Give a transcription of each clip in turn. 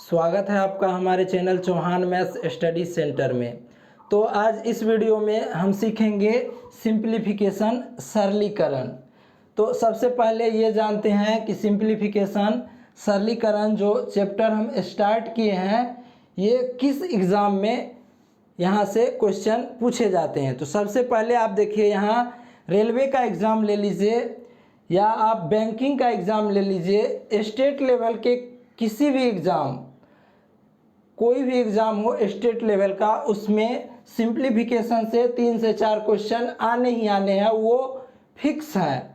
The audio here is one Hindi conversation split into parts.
स्वागत है आपका हमारे channel Chauhan maths study centre में। तो आज इस वीडियो में हम सीखेंगे सिंप्लीफिकेशन, सरलीकरण। तो सबसे पहले ये जानते हैं कि सिंप्लीफिकेशन, सरलीकरण जो चैप्टर हम स्टार्ट किए हैं ये किस एग्ज़ाम में यहाँ से क्वेश्चन पूछे जाते हैं। तो सबसे पहले आप देखिए, यहाँ रेलवे का एग्ज़ाम ले लीजिए या आप बैंकिंग का एग्ज़ाम ले लीजिए, स्टेट लेवल के किसी भी एग्ज़ाम, कोई भी एग्ज़ाम हो स्टेट लेवल का, उसमें सिंप्लीफिकेशन से 3 से 4 क्वेश्चन आने ही आने हैं, वो फिक्स है।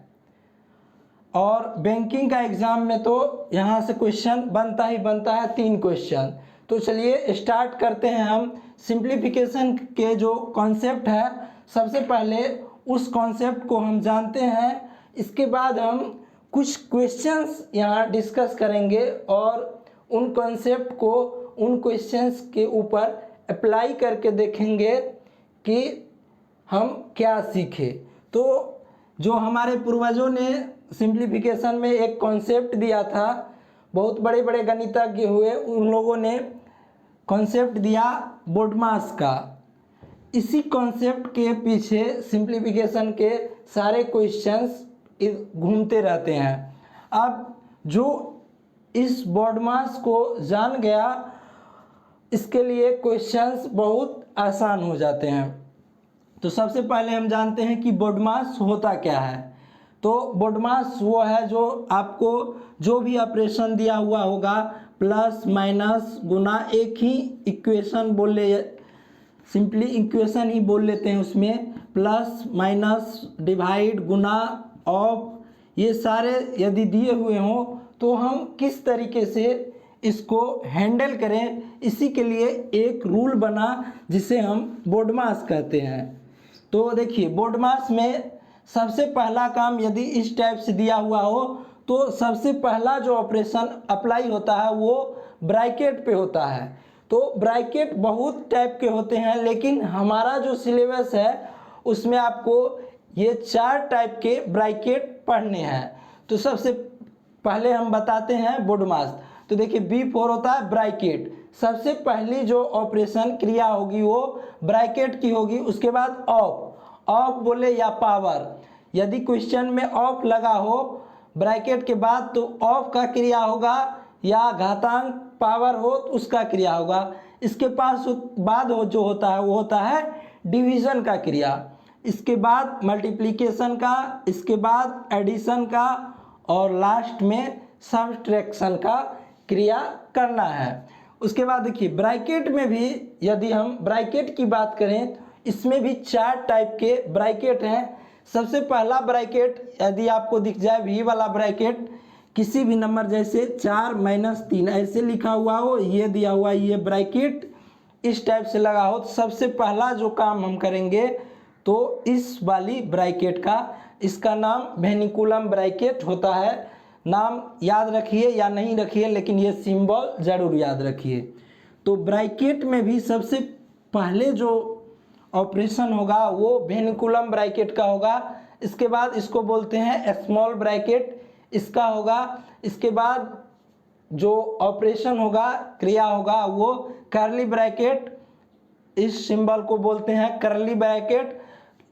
और बैंकिंग का एग्ज़ाम में तो यहाँ से क्वेश्चन बनता ही बनता है, 3 क्वेश्चन। तो चलिए स्टार्ट करते हैं हम। सिंप्लीफिकेशन के जो कॉन्सेप्ट है, सबसे पहले उस कॉन्सेप्ट को हम जानते हैं, इसके बाद हम कुछ क्वेश्चंस यहाँ डिस्कस करेंगे और उन कॉन्सेप्ट को उन क्वेश्चंस के ऊपर अप्लाई करके देखेंगे कि हम क्या सीखे। तो जो हमारे पूर्वजों ने सिंप्लीफिकेशन में एक कॉन्सेप्ट दिया था, बहुत बड़े बड़े गणितज्ञ हुए, उन लोगों ने कॉन्सेप्ट दिया बोडमास का। इसी कॉन्सेप्ट के पीछे सिंप्लीफिकेशन के सारे क्वेश्चंस घूमते रहते हैं। अब जो इस बोडमास को जान गया, इसके लिए क्वेश्चंस बहुत आसान हो जाते हैं। तो सबसे पहले हम जानते हैं कि बोडमास होता क्या है। तो बोडमास वो है जो आपको जो भी ऑपरेशन दिया हुआ होगा, प्लस माइनस गुना, एक ही इक्वेशन बोल ले, सिंपली इक्वेशन ही बोल लेते हैं, उसमें plus minus divide Guna of, ये सारे यदि दिए हुए हों तो हम किस तरीके से इसको हैंडल करें, इसी के लिए एक रूल बना जिसे हम बोडमास कहते हैं। तो देखिए, बोडमास में सबसे पहला काम, यदि इस टाइप से दिया हुआ हो तो सबसे पहला जो ऑपरेशन अप्लाई होता है वो ब्रैकेट पे होता है। तो ब्रैकेट बहुत टाइप के होते हैं, लेकिन हमारा जो सिलेबस है उसमें आपको ये 4 टाइप के ब्रैकेट पढ़ने हैं। तो सबसे पहले हम बताते हैं बोडमास। तो देखिए, B4 होता है ब्रैकेट। सबसे पहली जो ऑपरेशन क्रिया होगी वो ब्रैकेट की होगी। उसके बाद ऑफ बोले या पावर, यदि क्वेश्चन में ऑफ लगा हो ब्रैकेट के बाद तो ऑफ का क्रिया होगा, या घातांक पावर हो तो उसका क्रिया होगा। इसके पास बाद जो होता है वो होता है डिवीजन का क्रिया, इसके बाद मल्टीप्लिकेशन का, इसके बाद एडिशन का, और लास्ट में सब्ट्रैक्शन का क्रिया करना है। उसके बाद देखिए, ब्रैकेट में भी यदि हम ब्रैकेट की बात करें, इसमें भी 4 टाइप के ब्रैकेट हैं। सबसे पहला ब्रैकेट यदि आपको दिख जाए, V वाला ब्रैकेट, किसी भी नंबर जैसे 4 - 3 ऐसे लिखा हुआ हो, ये दिया हुआ ये ब्रैकेट इस टाइप से लगा हो, तो सबसे पहला जो काम हम करेंगे तो इस वाली ब्रैकेट का, इसका नाम वेनिकुलम ब्रैकेट होता है। नाम याद रखिए या नहीं रखिए, लेकिन ये सिंबल ज़रूर याद रखिए। तो ब्रैकेट में भी सबसे पहले जो ऑपरेशन होगा वो वेनिकुलम ब्रैकेट का होगा। इसके बाद इसको बोलते हैं स्मॉल ब्रैकेट, इसका होगा। इसके बाद जो ऑपरेशन होगा, क्रिया होगा, वो कर्ली ब्रैकेट, इस सिंबल को बोलते हैं कर्ली ब्रैकेट।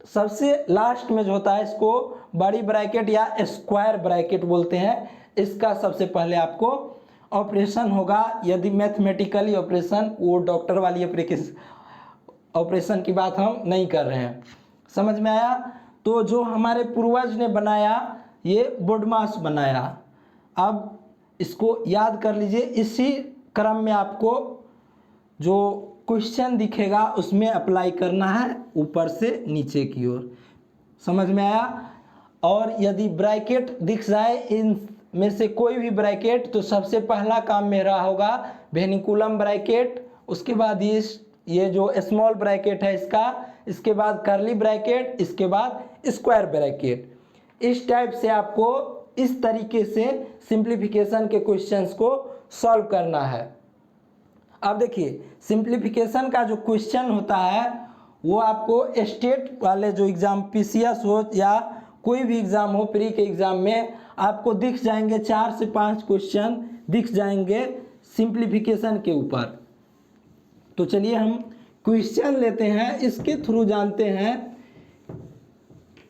सबसे लास्ट में जो होता है इसको बड़ी ब्रैकेट या स्क्वायर ब्रैकेट बोलते हैं। इसका सबसे पहले आपको ऑपरेशन होगा, यदि मैथमेटिकली ऑपरेशन, वो डॉक्टर वाली ऑपरेशन की बात हम नहीं कर रहे हैं। समझ में आया? तो जो हमारे पूर्वज ने बनाया, ये बोडमास बनाया। अब इसको याद कर लीजिए। इसी क्रम में आपको जो क्वेश्चन दिखेगा उसमें अप्लाई करना है, ऊपर से नीचे की ओर। समझ में आया? और यदि ब्रैकेट दिख जाए इन में से कोई भी ब्रैकेट, तो सबसे पहला काम मेरा होगा वेनिकुलम ब्रैकेट, उसके बाद ये जो स्मॉल ब्रैकेट है इसका, इसके बाद कर्ली ब्रैकेट, इसके बाद स्क्वायर ब्रैकेट। इस टाइप से आपको इस तरीके से सिंप्लीफिकेशन के क्वेश्चंस को सॉल्व करना है। अब देखिए, सिंप्लीफिकेशन का जो क्वेश्चन होता है वो आपको स्टेट वाले जो एग्ज़ाम, PCS हो या कोई भी एग्ज़ाम हो, प्री के एग्ज़ाम में आपको दिख जाएंगे, 4 से 5 क्वेश्चन दिख जाएंगे सिंप्लीफिकेशन के ऊपर। तो चलिए हम क्वेश्चन लेते हैं, इसके थ्रू जानते हैं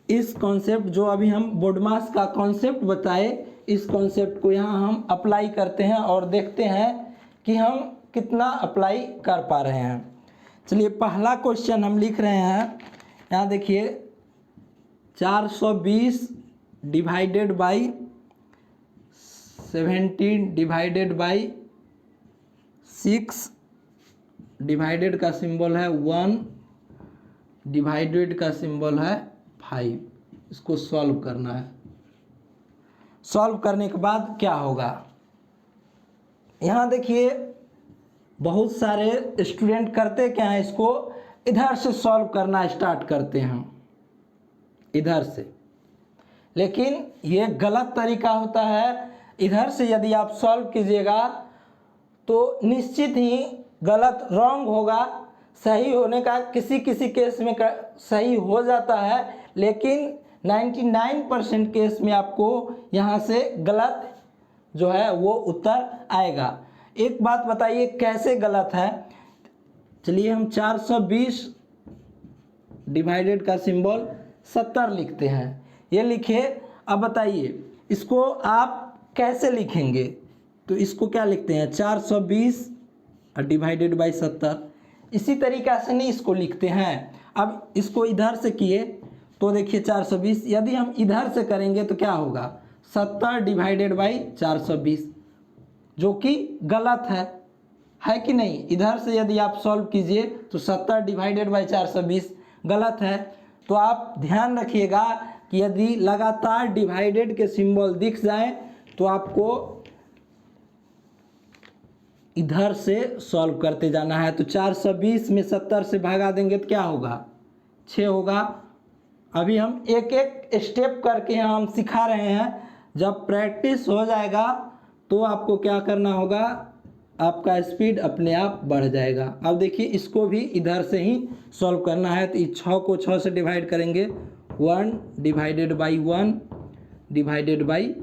इस कॉन्सेप्ट जो अभी हम बोडमास का कॉन्सेप्ट बताए, इस कॉन्सेप्ट को यहाँ हम अप्लाई करते हैं और देखते हैं कि हम कितना अप्लाई कर पा रहे हैं। चलिए पहला क्वेश्चन हम लिख रहे हैं, यहाँ देखिए 420 divided by 17 divided by 6 divided का सिंबल है 1, डिवाइडेड का सिंबल है 5। इसको सॉल्व करना है। सॉल्व करने के बाद क्या होगा, यहाँ देखिए बहुत सारे स्टूडेंट करते क्या हैं, इसको इधर से सॉल्व करना स्टार्ट करते हैं, इधर से। लेकिन ये गलत तरीका होता है। इधर से यदि आप सॉल्व कीजिएगा तो निश्चित ही गलत, रॉन्ग होगा। सही होने का किसी किसी केस में सही हो जाता है, लेकिन 99% केस में आपको यहाँ से गलत जो है वो उत्तर आएगा। एक बात बताइए कैसे गलत है। चलिए हम 420 डिवाइडेड का सिंबल 70 लिखते हैं, ये लिखे। अब बताइए इसको आप कैसे लिखेंगे, तो इसको क्या लिखते हैं 420 डिवाइडेड बाई 70। इसी तरीक़ा से नहीं इसको लिखते हैं। अब इसको इधर से किए तो देखिए 420, यदि हम इधर से करेंगे तो क्या होगा 70 डिवाइडेड बाई 420, जो कि गलत है कि नहीं। इधर से यदि आप सॉल्व कीजिए तो 70 डिवाइडेड बाई 420 गलत है। तो आप ध्यान रखिएगा कि यदि लगातार डिवाइडेड के सिंबल दिख जाए तो आपको इधर से सॉल्व करते जाना है। तो 420 में 70 से भागा देंगे तो क्या होगा 6 होगा। अभी हम एक एक स्टेप करके हम सिखा रहे हैं। जब प्रैक्टिस हो जाएगा तो आपको क्या करना होगा, आपका स्पीड अपने आप बढ़ जाएगा। अब देखिए इसको भी इधर से ही सॉल्व करना है। तो इस 6 को 6 से डिवाइड करेंगे, 1 डिवाइडेड बाई 1 डिवाइडेड बाई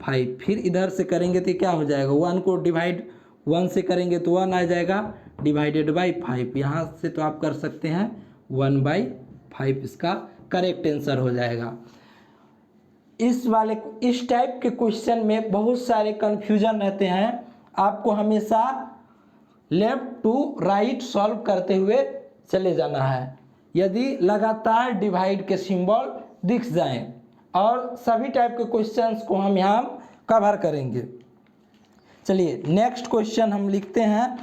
5। फिर इधर से करेंगे तो क्या हो जाएगा, 1 को डिवाइड 1 से करेंगे तो 1 आ जाएगा, डिवाइडेड बाई 5। यहाँ से तो आप कर सकते हैं 1/5, इसका करेक्ट आंसर हो जाएगा। इस टाइप के क्वेश्चन में बहुत सारे कन्फ्यूजन रहते हैं। आपको हमेशा लेफ्ट टू राइट सॉल्व करते हुए चले जाना है। यदि लगातार डिवाइड के सिंबल दिख जाएं, और सभी टाइप के क्वेश्चंस को हम यहाँ कवर करेंगे। चलिए नेक्स्ट क्वेश्चन हम लिखते हैं।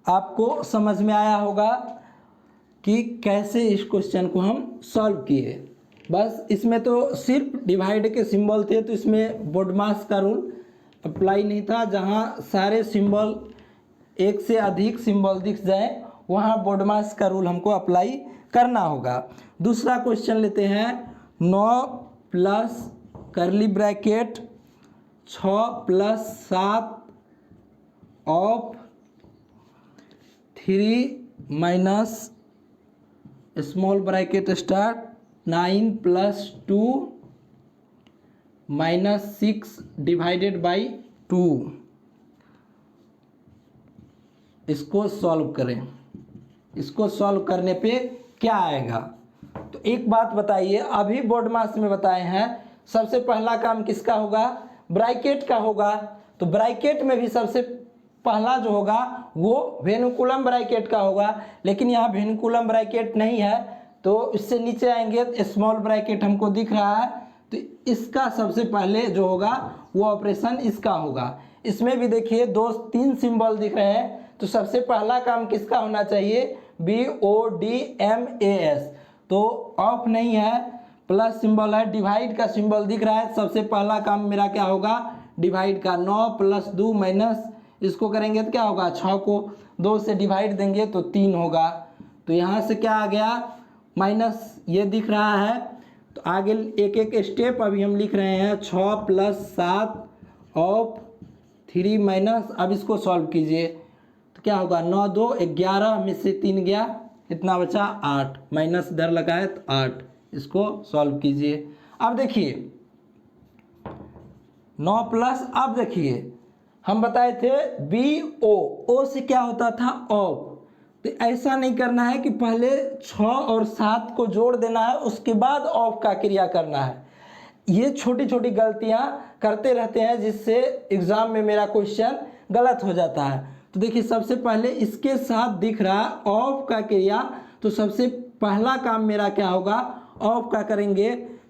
आपको समझ में आया होगा कि कैसे इस क्वेश्चन को हम सॉल्व किए। बस इसमें तो सिर्फ डिवाइड के सिंबल थे, तो इसमें बोडमास का रूल अप्लाई नहीं था। जहाँ सारे सिंबल, एक से अधिक सिंबल दिख जाए, वहाँ बोडमास का रूल हमको अप्लाई करना होगा। दूसरा क्वेश्चन लेते हैं। 9 प्लस करली bracket 6 plus 7 of 3 minus small bracket start 9 plus 2 minus 6 divided by 2। इसको सॉल्व करें। इसको सॉल्व करने पे क्या आएगा, तो एक बात बताइए, अभी बोडमास में बताए हैं सबसे पहला काम किसका होगा, ब्रैकेट का होगा। तो ब्रैकेट में भी सबसे पहला जो होगा वो वेनुकुलम ब्रैकेट का होगा, लेकिन यहाँ वेनुकुलम ब्रैकेट नहीं है। तो इससे नीचे आएंगे तो स्मॉल ब्रैकेट हमको दिख रहा है, तो इसका सबसे पहले जो होगा वो ऑपरेशन इसका होगा। इसमें भी देखिए 2-3 सिंबल दिख रहे हैं, तो सबसे पहला काम किसका होना चाहिए, BODMAS। तो ऑफ नहीं है, प्लस सिंबल है, डिवाइड का सिंबल दिख रहा है। सबसे पहला काम मेरा क्या होगा, डिवाइड का। 9 प्लस 2 माइनस इसको करेंगे तो क्या होगा, 6 को 2 से डिवाइड देंगे तो 3 होगा। तो यहाँ से क्या आ गया, माइनस ये दिख रहा है। तो आगे एक एक स्टेप अभी हम लिख रहे हैं। 6 प्लस 7 ऑफ 3 माइनस, अब इसको सॉल्व कीजिए तो क्या होगा, 9 2 11 में से 3 गया, इतना बचा 8, माइनस इधर लगा है तो 8। इसको सॉल्व कीजिए। अब देखिए 9 प्लस, अब देखिए हम बताए थे बी ओ, ओ से क्या होता था ऑफ। तो ऐसा नहीं करना है कि पहले 6 और 7 को जोड़ देना है उसके बाद ऑफ का क्रिया करना है। ये छोटी छोटी गलतियां करते रहते हैं जिससे एग्जाम में मेरा क्वेश्चन गलत हो जाता है। तो देखिए सबसे पहले इसके साथ दिख रहा है ऑफ का क्रिया, तो सबसे पहला काम मेरा क्या होगा, ऑफ का करेंगे।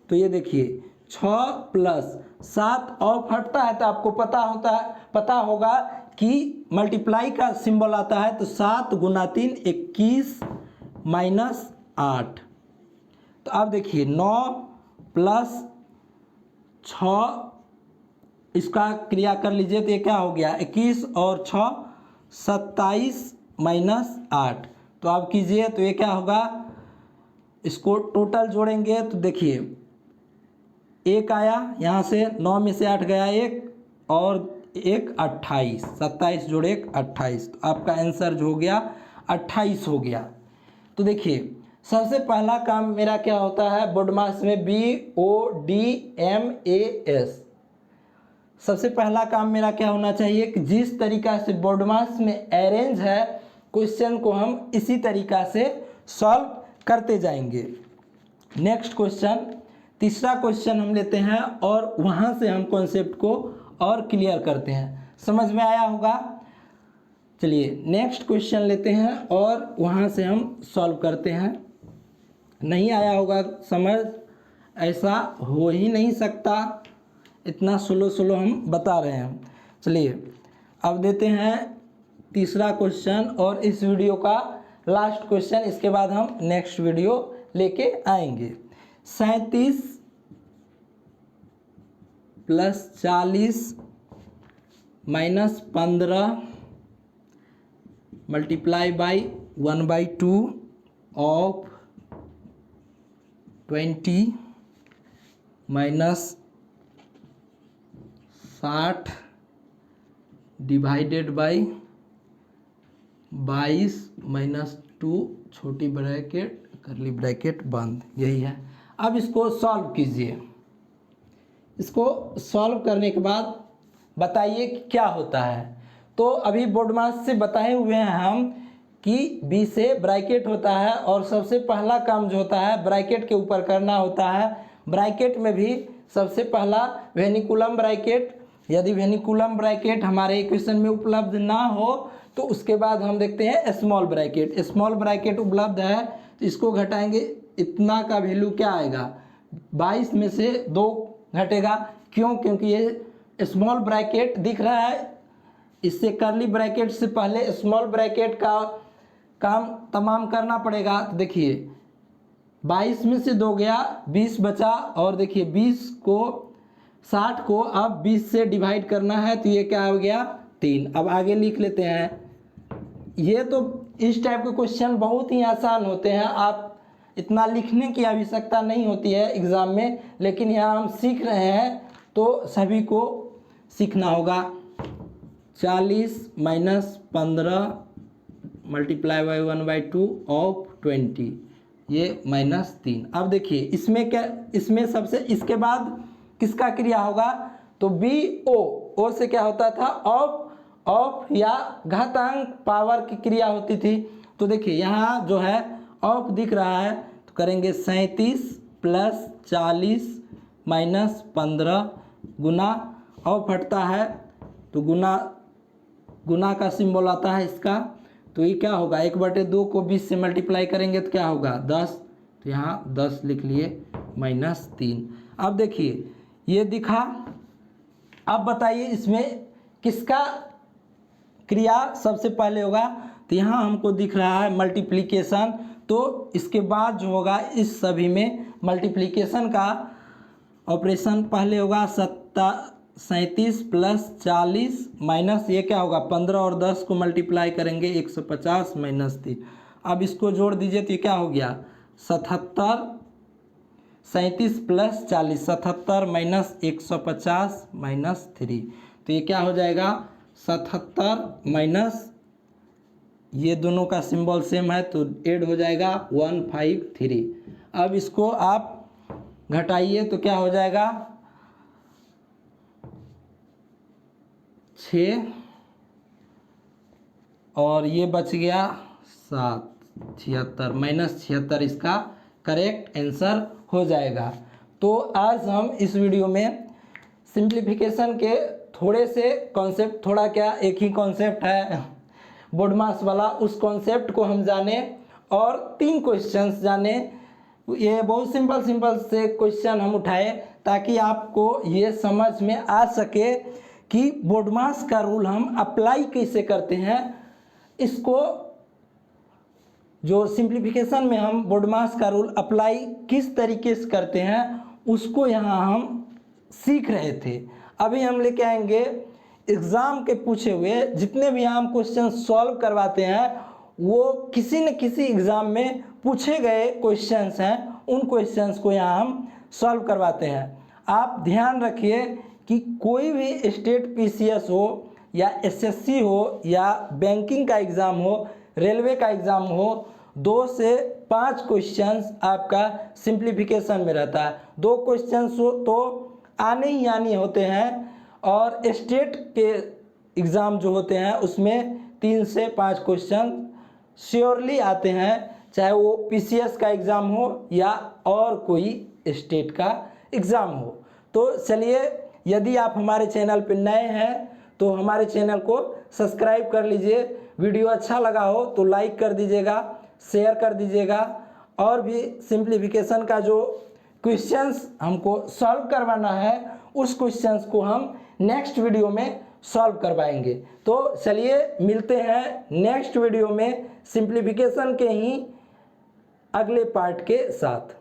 तो ये देखिए 6 प्लस 7 ऑफ हटता है तो आपको पता होगा कि मल्टीप्लाई का सिंबल आता है। तो 7 गुना 3 21 माइनस 8। तो अब देखिए 9 प्लस 6 इसका क्रिया कर लीजिए तो ये क्या हो गया 21 और 6 27 माइनस 8। तो आप कीजिए तो ये क्या होगा, इसको टोटल जोड़ेंगे तो देखिए 1 आया, यहाँ से 9 में से 8 गया 1 और 1 28, 27 जोड़े 1 28। तो आपका आंसर जो हो गया 28 हो गया। तो देखिए सबसे पहला काम मेरा क्या होता है, बोडमास में BODMAS। सबसे पहला काम मेरा क्या होना चाहिए कि जिस तरीका से बोडमास में अरेंज है क्वेश्चन को हम इसी तरीका से सॉल्व करते जाएंगे। नेक्स्ट क्वेश्चन, तीसरा क्वेश्चन हम लेते हैं और वहाँ से हम कॉन्सेप्ट को और क्लियर करते हैं। समझ में आया होगा। चलिए नेक्स्ट क्वेश्चन लेते हैं और वहाँ से हम सॉल्व करते हैं। नहीं आया होगा समझ, ऐसा हो ही नहीं सकता, इतना स्लो हम बता रहे हैं। चलिए अब देते हैं तीसरा क्वेश्चन और इस वीडियो का लास्ट क्वेश्चन, इसके बाद हम नेक्स्ट वीडियो लेके आएंगे। 37 plus 40 minus 15 multiply by 1/2 of 20 minus 60 divided by 22 minus 2 छोटी ब्रैकेट करली ब्रैकेट बंद, यही है। अब इसको सॉल्व कीजिए। इसको सॉल्व करने के बाद बताइए कि क्या होता है। तो अभी बोडमास से बताए हुए हैं हम कि बी से ब्रैकेट होता है और सबसे पहला काम जो होता है ब्रैकेट के ऊपर करना होता है। ब्रैकेट में भी सबसे पहला वेनिकुलम ब्रैकेट, यदि वेनिकुलम ब्रैकेट हमारे इक्वेशन में उपलब्ध ना हो तो उसके बाद हम देखते हैं स्मॉल ब्रैकेट। स्मॉल ब्रैकेट उपलब्ध है तो इसको घटाएंगे, इतना का वैल्यू क्या आएगा 22 में से 2 घटेगा। क्यों? क्योंकि ये स्मॉल ब्रैकेट दिख रहा है, इससे करली ब्रैकेट से पहले स्मॉल ब्रैकेट का काम तमाम करना पड़ेगा। तो देखिए 22 में से 2 गया 20 बचा और देखिए 20 को 60 को अब 20 से डिवाइड करना है तो ये क्या हो गया 3। अब आगे लिख लेते हैं। ये तो इस टाइप के क्वेश्चन बहुत ही आसान होते हैं, आप इतना लिखने की आवश्यकता नहीं होती है एग्ज़ाम में, लेकिन यहाँ हम सीख रहे हैं तो सभी को सीखना होगा। 40 माइनस 15 मल्टीप्लाई बाई 1/2 ऑफ 20, ये माइनस 3। अब देखिए इसमें क्या, इसमें सबसे इसके बाद किसका क्रिया होगा, तो BO से क्या होता था ऑफ या घातांक पावर की क्रिया होती थी। तो देखिए यहाँ जो है ऑफ दिख रहा है तो करेंगे 37 प्लस 40 माइनस 15 गुना ऑफ हटता है तो गुना का सिंबल आता है इसका। तो ये क्या होगा 1/2 को 20 से मल्टीप्लाई करेंगे तो क्या होगा 10, तो यहाँ 10 लिख लिए माइनस 3। अब देखिए ये दिखा। अब बताइए इसमें किसका क्रिया सबसे पहले होगा, तो यहाँ हमको दिख रहा है मल्टीप्लिकेशन, तो इसके बाद जो होगा इस सभी में मल्टीप्लिकेशन का ऑपरेशन पहले होगा। 37 प्लस 40 माइनस ये क्या होगा 15 और 10 को मल्टीप्लाई करेंगे 150 माइनस 3। अब इसको जोड़ दीजिए तो ये क्या हो गया 77, 37 प्लस 40 77 माइनस 150 माइनस 3, तो ये क्या हो जाएगा 77 माइनस, ये दोनों का सिंबल सेम है तो ऐड हो जाएगा 153। अब इसको आप घटाइए तो क्या हो जाएगा 6 और ये बच गया 7, 76 -76 इसका करेक्ट आंसर हो जाएगा। तो आज हम इस वीडियो में सिंप्लीफिकेशन के थोड़े से कॉन्सेप्ट, थोड़ा क्या एक ही कॉन्सेप्ट है बोर्ड मास वाला, उस कॉन्सेप्ट को हम जाने और 3 क्वेश्चंस जाने। ये बहुत सिंपल से क्वेश्चन हम उठाए ताकि आपको ये समझ में आ सके कि बोर्ड मास का रूल हम अप्लाई कैसे करते हैं। इसको जो सिंप्लीफिकेशन में हम बोर्ड मास का रूल अप्लाई किस तरीके से करते हैं उसको यहाँ हम सीख रहे थे। अभी हम लेके आएंगे एग्ज़ाम के पूछे हुए जितने भी हम क्वेश्चन सॉल्व करवाते हैं वो किसी न किसी एग्ज़ाम में पूछे गए क्वेश्चंस हैं, उन क्वेश्चंस को यहाँ हम सॉल्व करवाते हैं। आप ध्यान रखिए कि कोई भी स्टेट पीसीएस हो या एसएससी हो या बैंकिंग का एग्ज़ाम हो, रेलवे का एग्ज़ाम हो, 2 से 5 क्वेश्चंस आपका सिंप्लीफिकेशन में रहता है। 2 क्वेश्चंस तो आने ही आने होते हैं और स्टेट के एग्ज़ाम जो होते हैं उसमें 3 से 5 क्वेश्चन श्योरली आते हैं, चाहे वो पीसीएस का एग्ज़ाम हो या और कोई स्टेट का एग्ज़ाम हो। तो चलिए, यदि आप हमारे चैनल पर नए हैं तो हमारे चैनल को सब्सक्राइब कर लीजिए। वीडियो अच्छा लगा हो तो लाइक कर दीजिएगा, शेयर कर दीजिएगा। और भी सिंप्लीफिकेशन का जो क्वेश्चंस हमको सॉल्व करवाना है उस क्वेश्चंस को हम नेक्स्ट वीडियो में सॉल्व करवाएंगे। तो चलिए मिलते हैं नेक्स्ट वीडियो में सिंप्लीफिकेशन के ही अगले पार्ट के साथ।